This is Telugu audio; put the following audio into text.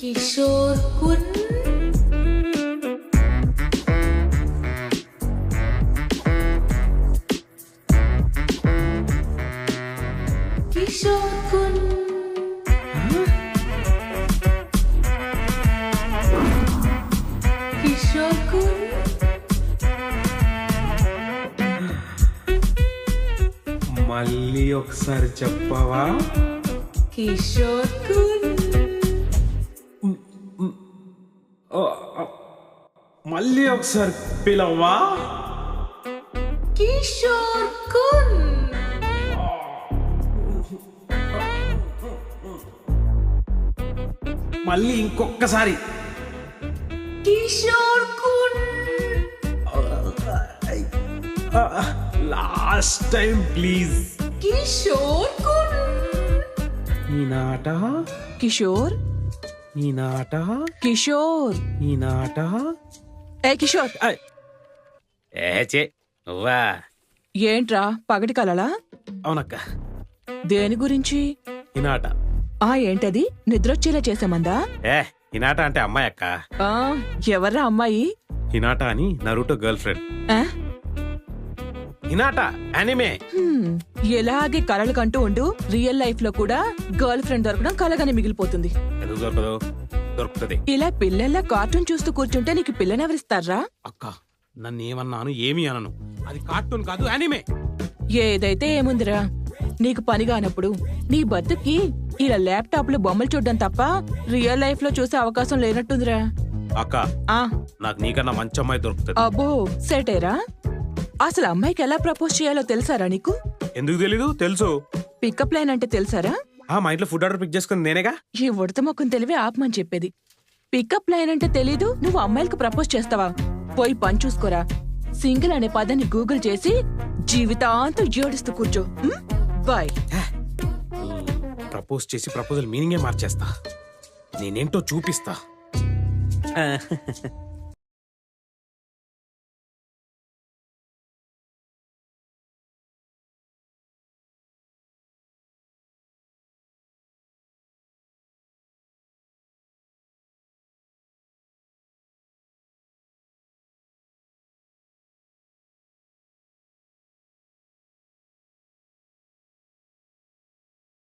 కిషోర్ కున్ కిషోర్ కున్ కిషోర్ కున్ మళ్ళీ ఒకసారి చెప్పవా? కిషోర్ కున్ మళ్ళీ ఒకసారి పిలవా? కిషోర్ కున్ మళ్ళీ ఇంకొకసారి. కిషోర్ కున్ లాస్ట్ టైం ప్లీజ్. కిషోర్ కున్ నీ నాట కిషోర్ నీ నాట కిషోర్ నీ నాట. ఏ కిషోర్ ఏచే నువ్వా? ఏంట్రా పగటి కలలా? అవునక్క. దేని గురించి? ఈ నాట. ఏంటది నిద్రొచ్చేలా చేసామందా? హినాట అంటే అమ్మాయి అక్క. ఎవర్రా అమ్మాయి? హినాట అని నరుటో గర్ల్ ఫ్రెండ్. ఆ? Hinata anime. ఎలాగే కలలు కంటూ ఉండు, రియల్ లైఫ్ లో కూడా గర్ల్ ఫ్రెండ్ దొరకడం కలగానే మిగిలిపోతుంది. ఎందుకు దొరకదు? దొరుకుతుంది. ఇలా పిల్లల్లా కార్టూన్ చూస్తూ కూర్చుంటే నీకు పిల్లనెవరిస్తారా? అక్క నన్ను ఏమన్నాను? ఏమి అనను. అది కార్టూన్ కాదు, యానిమే. ఏదైతే ఏముందిరా, నీకు పని కానప్పుడు నీ బతుక్కి ఇలా ల్యాప్టాప్ లో బొమ్మలు చూడడం తప్ప రియల్ లైఫ్ లో చూసే అవకాశం లేనట్టుందిరా. అక్క ఆ నాకు నీకన్నా మంచి అమ్మాయి దొరుకుతుంది. అబ్బో సెటేరా. అసలు అమ్మాయికి ఎలా ప్రపోజ్ చేయాలో తెలుసారా నీకు? ఎందుకు తెలీదు? తెలుసు. పికప్ లైన్ అంటే తెలుసారా? మా ఇంట్లో ఫుడ్ ఆర్డర్ పిక్ చేసుకుని నేనేగా. ఈ ఉడత మొక్కను తెలివి ఆపమని చెప్పేది. పికప్ లైన్ అంటే తెలీదు, నువ్వు అమ్మాయిలకు ప్రపోజ్ చేస్తావా? పోయి పని చూసుకోరా. సింగిల్ అనే పదాన్ని గూగుల్ చేసి జీవితాంతం ఏడుస్తూ కూర్చో. బాయ్. ప్రపోజ్ చేసి ప్రపోజల్ మీనింగే మార్చేస్తా. నేనేంటో చూపిస్తా.